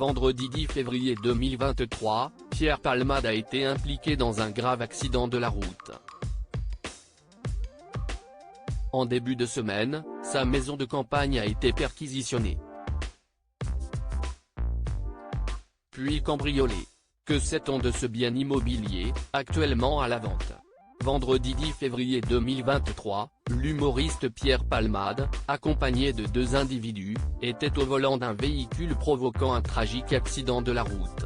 Vendredi 10 février 2023, Pierre Palmade a été impliqué dans un grave accident de la route. En début de semaine, sa maison de campagne a été perquisitionnée, puis cambriolée. Que sait-on de ce bien immobilier, actuellement à la vente? Vendredi 10 février 2023, l'humoriste Pierre Palmade, accompagné de deux individus, était au volant d'un véhicule provoquant un tragique accident de la route.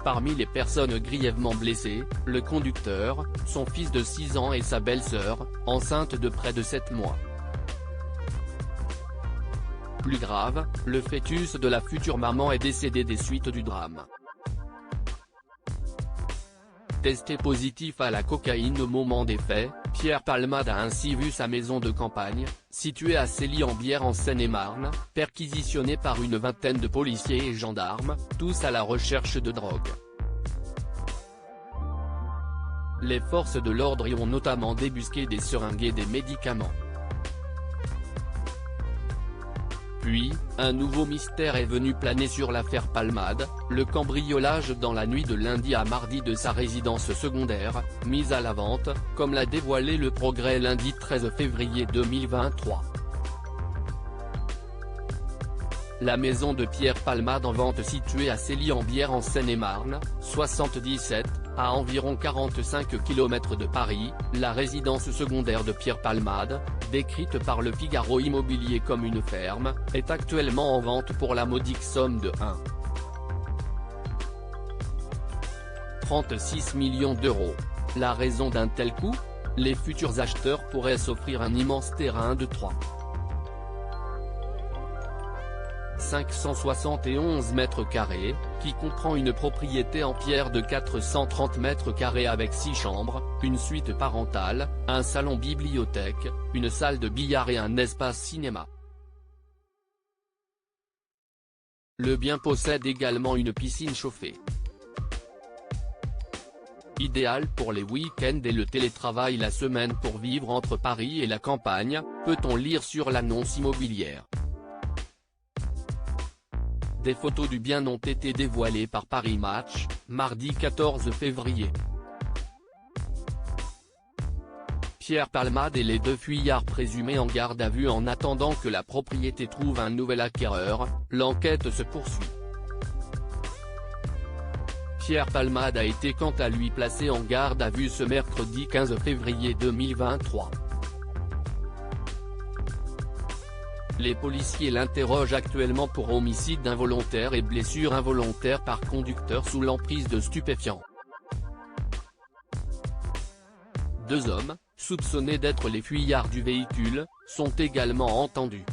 Parmi les personnes grièvement blessées, le conducteur, son fils de 6 ans et sa belle-sœur, enceinte de près de 7 mois. Plus grave, le fœtus de la future maman est décédé des suites du drame. Testé positif à la cocaïne au moment des faits, Pierre Palmade a ainsi vu sa maison de campagne, située à Cély-en-Bière en Seine-et-Marne, perquisitionnée par une vingtaine de policiers et gendarmes, tous à la recherche de drogue. Les forces de l'ordre y ont notamment débusqué des seringues et des médicaments. Puis, un nouveau mystère est venu planer sur l'affaire Palmade, le cambriolage dans la nuit de lundi à mardi de sa résidence secondaire, mise à la vente, comme l'a dévoilé Le Progrès lundi 13 février 2023. La maison de Pierre Palmade en vente située à Cély-en-Bière en Seine-et-Marne, 77, à environ 45 km de Paris, la résidence secondaire de Pierre Palmade, décrite par Le Figaro Immobilier comme une ferme, est actuellement en vente pour la modique somme de 1,36 millions d'euros. La raison d'un tel coût? Les futurs acheteurs pourraient s'offrir un immense terrain de 571 mètres carrés, qui comprend une propriété en pierre de 430 mètres carrés avec 6 chambres, une suite parentale, un salon bibliothèque, une salle de billard et un espace cinéma. Le bien possède également une piscine chauffée. Idéal pour les week-ends et le télétravail la semaine pour vivre entre Paris et la campagne, peut-on lire sur l'annonce immobilière. Des photos du bien ont été dévoilées par Paris Match, mardi 14 février. Pierre Palmade et les deux fuyards présumés en garde à vue en attendant que la propriété trouve un nouvel acquéreur, l'enquête se poursuit. Pierre Palmade a été quant à lui placé en garde à vue ce mercredi 15 février 2023. Les policiers l'interrogent actuellement pour homicide involontaire et blessure involontaire par conducteur sous l'emprise de stupéfiants. Deux hommes, soupçonnés d'être les fuyards du véhicule, sont également entendus.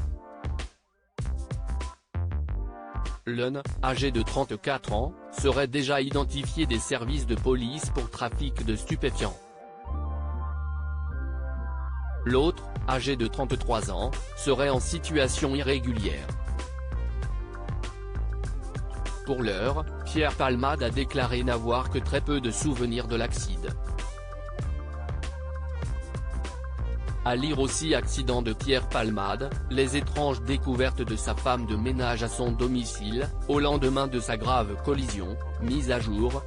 L'un, âgé de 34 ans, serait déjà identifié des services de police pour trafic de stupéfiants. L'autre, âgé de 33 ans, serait en situation irrégulière. Pour l'heure, Pierre Palmade a déclaré n'avoir que très peu de souvenirs de l'accident. À lire aussi accident de Pierre Palmade, les étranges découvertes de sa femme de ménage à son domicile, au lendemain de sa grave collision, mise à jour,